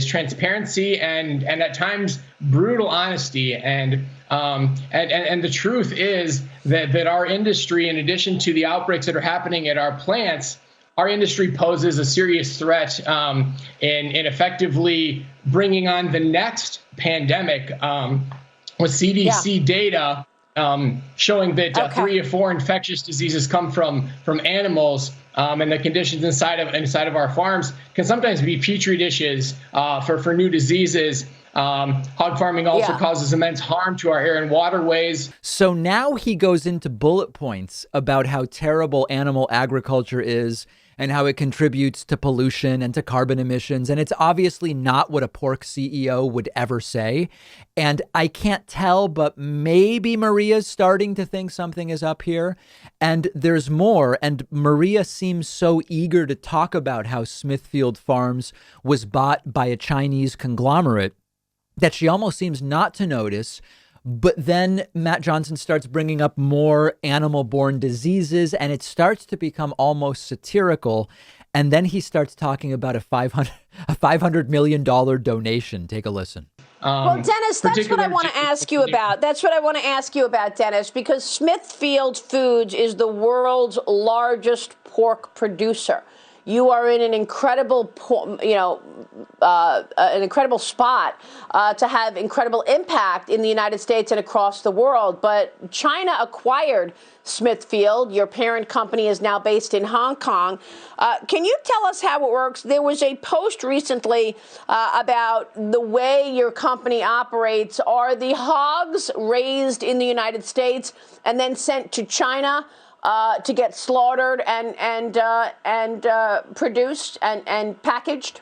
transparency and at times brutal honesty. And the truth is that our industry, in addition to the outbreaks that are happening at our plants, our industry poses a serious threat in effectively bringing on the next pandemic with CDC data showing that 3 or 4 infectious diseases come from animals, and the conditions inside of our farms can sometimes be petri dishes for new diseases. Hog farming also causes immense harm to our air and waterways. So now he goes into bullet points about how terrible animal agriculture is and how it contributes to pollution and to carbon emissions. And it's obviously not what a pork CEO would ever say. And I can't tell, but maybe Maria's starting to think something is up here. And there's more. And Maria seems so eager to talk about how Smithfield Farms was bought by a Chinese conglomerate that she almost seems not to notice. But then Matt Johnson starts bringing up more animal-borne diseases, and it starts to become almost satirical. And then he starts talking about a $500 million donation. Take a listen. Well, Dennis, that's what I want to ask you about. That's what I want to ask you about, Dennis, because Smithfield Foods is the world's largest pork producer. You are in an incredible, an incredible spot to have incredible impact in the United States and across the world. But China acquired Smithfield. Your parent company is now based in Hong Kong. Can you tell us how it works? There was a post recently about the way your company operates. Are the hogs raised in the United States and then sent to China to get slaughtered and produced and packaged?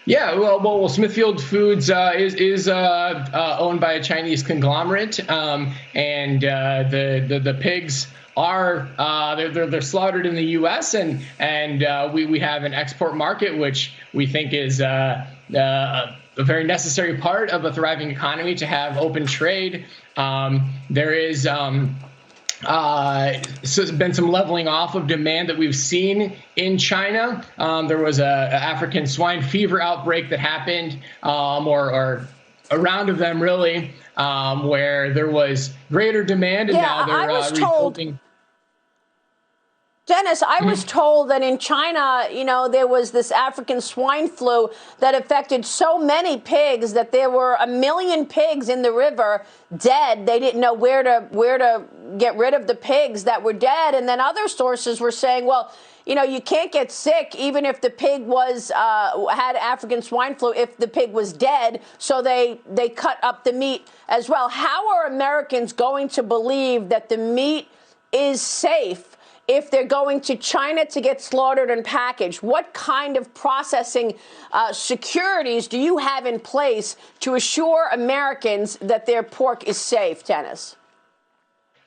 Yeah, well, Smithfield Foods is owned by a Chinese conglomerate, and the pigs are they're slaughtered in the U.S. and we have an export market, which we think is a very necessary part of a thriving economy to have open trade. There is so there's been some leveling off of demand that we've seen in China. There was a African swine fever outbreak that happened, or a round of them really, where there was greater demand, and now they're rebuilding. Dennis, I was told that in China, there was this African swine flu that affected so many pigs that there were 1 million pigs in the river dead. They didn't know where to get rid of the pigs that were dead. And then other sources were saying, well, you can't get sick even if the pig was had African swine flu if the pig was dead. So they cut up the meat as well. How are Americans going to believe that the meat is safe if they're going to China to get slaughtered and packaged? What kind of processing securities do you have in place to assure Americans that their pork is safe, Dennis?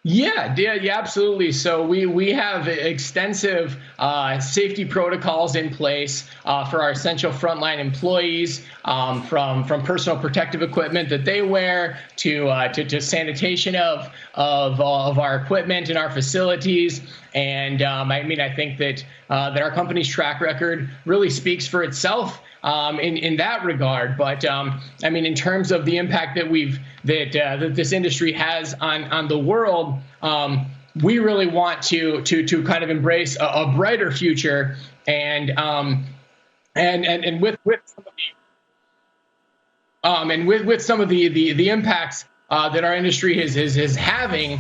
Yeah, absolutely. So we have extensive safety protocols in place for our essential frontline employees, from personal protective equipment that they wear to sanitation of our equipment in our facilities. And I think that our company's track record really speaks for itself in that regard. But in terms of the impact that this industry has on the world, we really want to kind of embrace a brighter future, and with some of the impacts that our industry is having,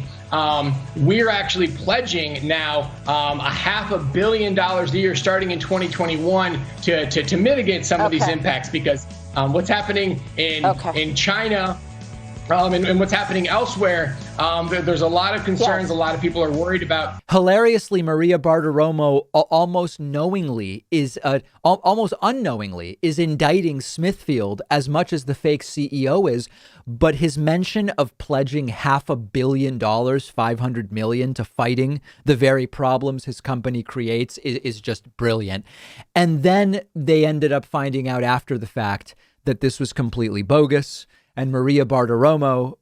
we're actually pledging now $500 million a year starting in 2021 to mitigate some of these impacts, because what's happening in China and what's happening elsewhere, there's a lot of concerns. A lot of people are worried about. Hilariously, Maria Bartiromo almost unknowingly is indicting Smithfield as much as the fake CEO is. But his mention of pledging $500 million, $500 million to fighting the very problems his company creates is just brilliant. And then they ended up finding out after the fact that this was completely bogus. And Maria Bartiromo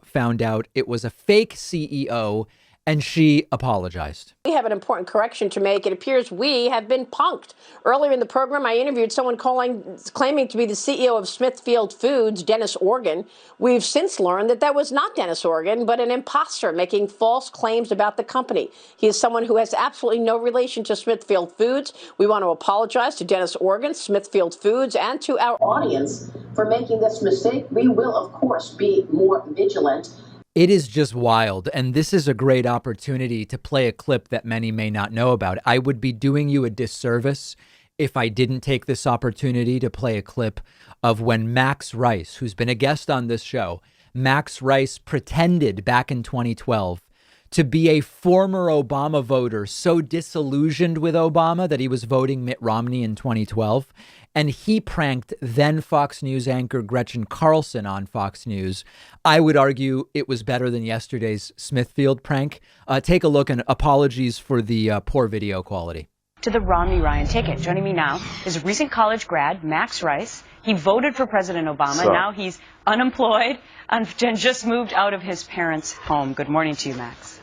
found out it was a fake CEO, and she apologized. We have an important correction to make. It appears we have been punked. Earlier in the program, I interviewed someone claiming to be the CEO of Smithfield Foods, Dennis Organ. We've since learned that was not Dennis Organ, but an imposter making false claims about the company. He is someone who has absolutely no relation to Smithfield Foods. We want to apologize to Dennis Organ, Smithfield Foods, and to our audience for making this mistake. We will, of course, be more vigilant. It is just wild, and this is a great opportunity to play a clip that many may not know about. I would be doing you a disservice if I didn't take this opportunity to play a clip of when Max Rice, who's been a guest on this show, Max Rice pretended back in 2012 to be a former Obama voter so disillusioned with Obama that he was voting Mitt Romney in 2012. And he pranked then Fox News anchor Gretchen Carlson on Fox News. I would argue it was better than yesterday's Smithfield prank. Take a look, and apologies for the poor video quality. To the Romney-Ryan ticket. Joining me now is recent college grad Max Rice. He voted for President Obama. Now he's unemployed and just moved out of his parents' home. Good morning to you, Max.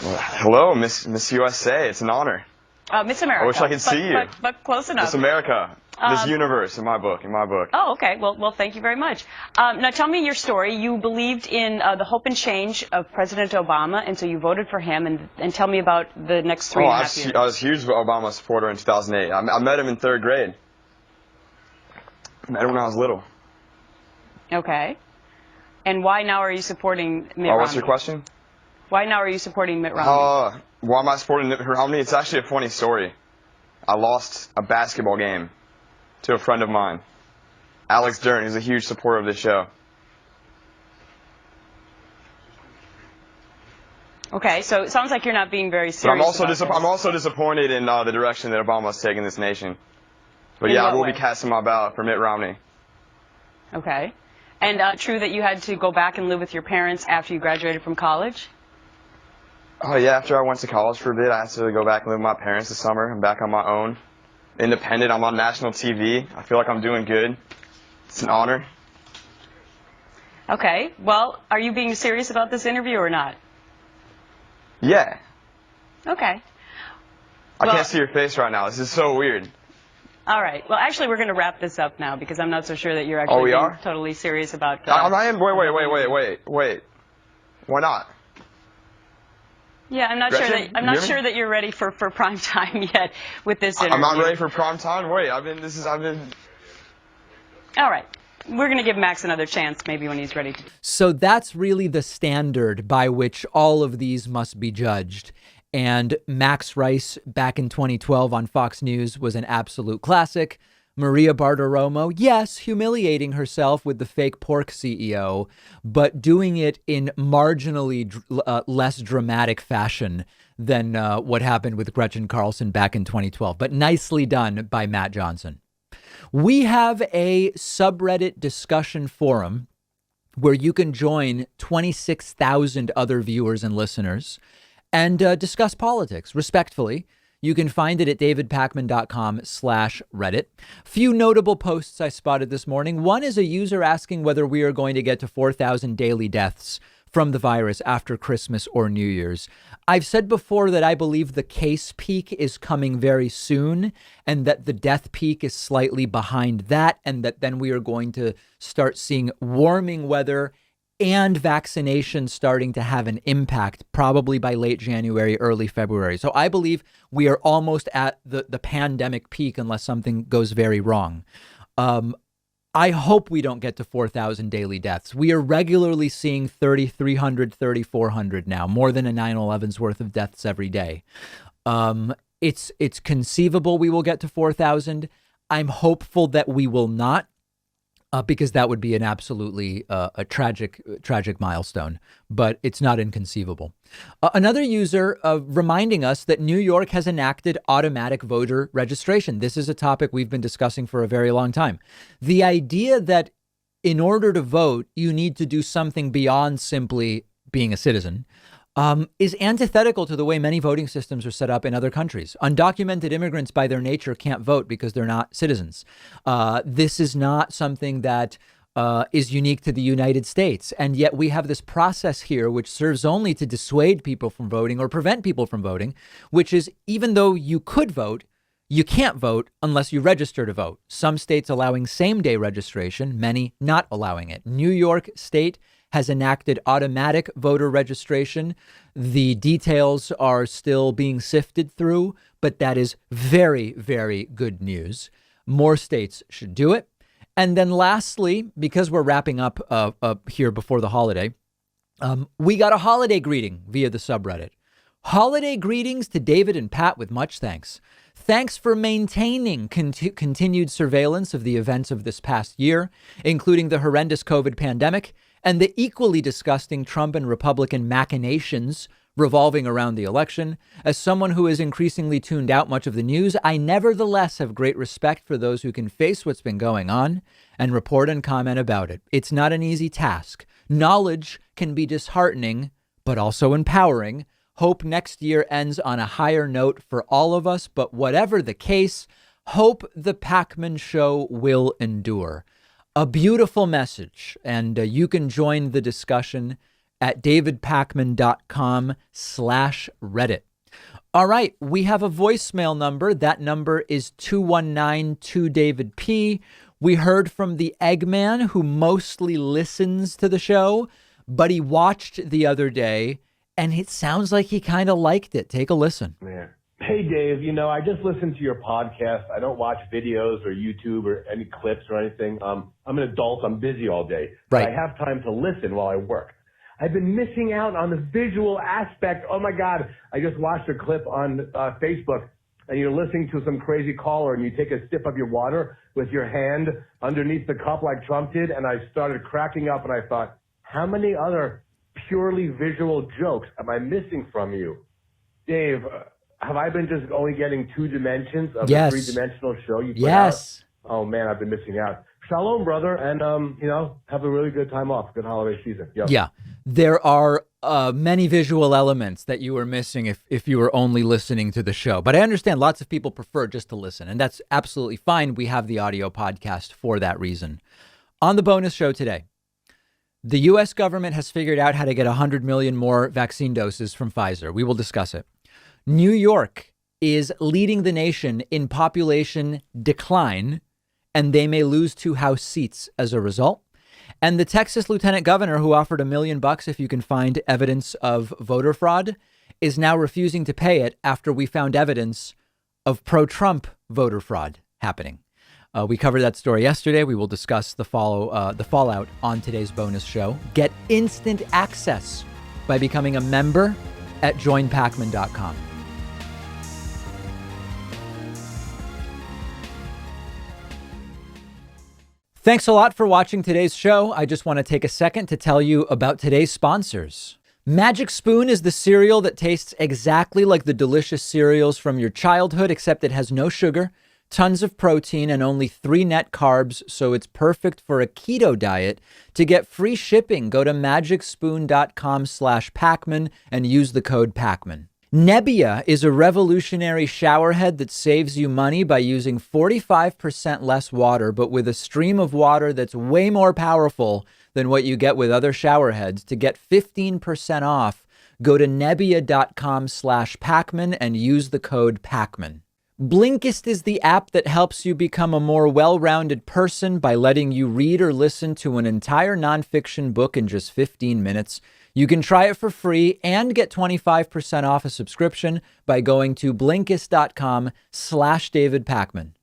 Well, hello, Miss USA. It's an honor. Miss America. I wish I could see you. But close enough. Miss America. Miss Universe in my book. Oh, okay. Well, thank you very much. Now, tell me your story. You believed in the hope and change of President Obama, and so you voted for him. And tell me about the next 3.5 years. I was a huge Obama supporter in 2008. I met him in 3rd grade. I met him when I was little. Okay. And why now are you supporting Mitt Romney? What's your question? Why now are you supporting Mitt Romney? Why am I supporting Mitt Romney? It's actually a funny story. I lost a basketball game to a friend of mine, Alex Dern, who's a huge supporter of this show. Okay, so it sounds like you're not being very serious. But I'm also disappointed in the direction that Obama's taking this nation. But In yeah, I what will way? be casting my ballot for Mitt Romney. Okay. And true that you had to go back and live with your parents after you graduated from college? Oh yeah, after I went to college for a bit, I had to go back and live with my parents this summer. I'm back on my own. Independent, I'm on national TV. I feel like I'm doing good. It's an honor. Okay. Well, are you being serious about this interview or not? Yeah. Okay. I can't see your face right now. This is so weird. All right. Well, actually, we're going to wrap this up now because I'm not so sure that you're actually being totally serious about Wait. Why not? Yeah, I'm not sure that you're ready for prime time yet with this interview. I'm not ready for prime time. Wait, I've been. All right. We're going to give Max another chance maybe when he's ready to. So that's really the standard by which all of these must be judged. And Max Rice back in 2012 on Fox News was an absolute classic. Maria Bartiromo, yes, humiliating herself with the fake pork CEO, but doing it in marginally less dramatic fashion than what happened with Gretchen Carlson back in 2012. But nicely done by Matt Johnson. We have a subreddit discussion forum where you can join 26,000 other viewers and listeners and discuss politics respectfully. You can find it at davidpakman.com/Reddit. Few notable posts I spotted this morning. One is a user asking whether we are going to get to 4,000 daily deaths from the virus after Christmas or New Year's. I've said before that I believe the case peak is coming very soon and that the death peak is slightly behind that, and that then we are going to start seeing warming weather and vaccination starting to have an impact probably by late January, early February. So I believe we are almost at the pandemic peak unless something goes very wrong. I hope we don't get to 4,000 daily deaths. We are regularly seeing 3,300, 3,400 now, more than a 9/11's worth of deaths every day. It's conceivable we will get to 4,000. I'm hopeful that we will not. Because that would be an absolutely a tragic milestone, but it's not inconceivable. Another user reminding us that New York has enacted automatic voter registration. This is a topic we've been discussing for a very long time. The idea that in order to vote, you need to do something beyond simply being a citizen is antithetical to the way many voting systems are set up in other countries. Undocumented immigrants by their nature can't vote because they're not citizens. This is not something that is unique to the United States. And yet we have this process here which serves only to dissuade people from voting or prevent people from voting, which is even though you could vote, you can't vote unless you register to vote. Some states allowing same-day registration, many not allowing it. New York State has enacted automatic voter registration. The details are still being sifted through, but that is very, very good news. More states should do it. And then lastly, because we're wrapping up here before the holiday, we got a holiday greeting via the subreddit. Holiday greetings to David and Pat with much thanks. Thanks for maintaining continued surveillance of the events of this past year, including the horrendous COVID pandemic and the equally disgusting Trump and Republican machinations revolving around the election. As someone who has increasingly tuned out much of the news, I nevertheless have great respect for those who can face what's been going on and report and comment about it. It's not an easy task. Knowledge can be disheartening, but also empowering. Hope next year ends on a higher note for all of us. But whatever the case, hope the Pakman show will endure. A beautiful message. And you can join the discussion at davidpakman.com/Reddit. All right, we have a voicemail number. That number is 219-2DavidP. We heard from the Eggman, who mostly listens to the show, but he watched the other day, and it sounds like he kind of liked it. Take a listen. Man. Hey, Dave, I just listen to your podcast. I don't watch videos or YouTube or any clips or anything. I'm an adult. I'm busy all day. Right. But I have time to listen while I work. I've been missing out on the visual aspect. Oh, my God. I just watched a clip on Facebook, and you're listening to some crazy caller, and you take a sip of your water with your hand underneath the cup like Trump did, and I started cracking up, and I thought, how many other purely visual jokes am I missing from you? Dave, have I been just only getting 2 dimensions of the 3-dimensional show you put out? Oh, man, I've been missing out. Shalom, brother, and, have a really good time off. Good holiday season. Yep. Yeah, there are many visual elements that you were missing if you were only listening to the show. But I understand lots of people prefer just to listen, and that's absolutely fine. We have the audio podcast for that reason. On the bonus show today, the U.S. government has figured out how to get 100 million more vaccine doses from Pfizer. We will discuss it. New York is leading the nation in population decline, and they may lose 2 House seats as a result. And the Texas lieutenant governor, who offered $1 million if you can find evidence of voter fraud, is now refusing to pay it after we found evidence of pro-Trump voter fraud happening. We covered that story yesterday. We will discuss the fallout on today's bonus show. Get instant access by becoming a member at joinpakman.com. Thanks a lot for watching today's show. I just want to take a second to tell you about today's sponsors. Magic Spoon is the cereal that tastes exactly like the delicious cereals from your childhood, except it has no sugar, tons of protein, and only 3 net carbs, so it's perfect for a keto diet. To get free shipping, go to magicspoon.com/Pakman and use the code Pakman. Nebbia is a revolutionary showerhead that saves you money by using 45% less water, but with a stream of water that's way more powerful than what you get with other showerheads. To get 15% off, go to nebbia.com/Pakman and use the code Pakman. Blinkist is the app that helps you become a more well-rounded person by letting you read or listen to an entire nonfiction book in just 15 minutes. You can try it for free and get 25% off a subscription by going to Blinkist.com/David Pakman.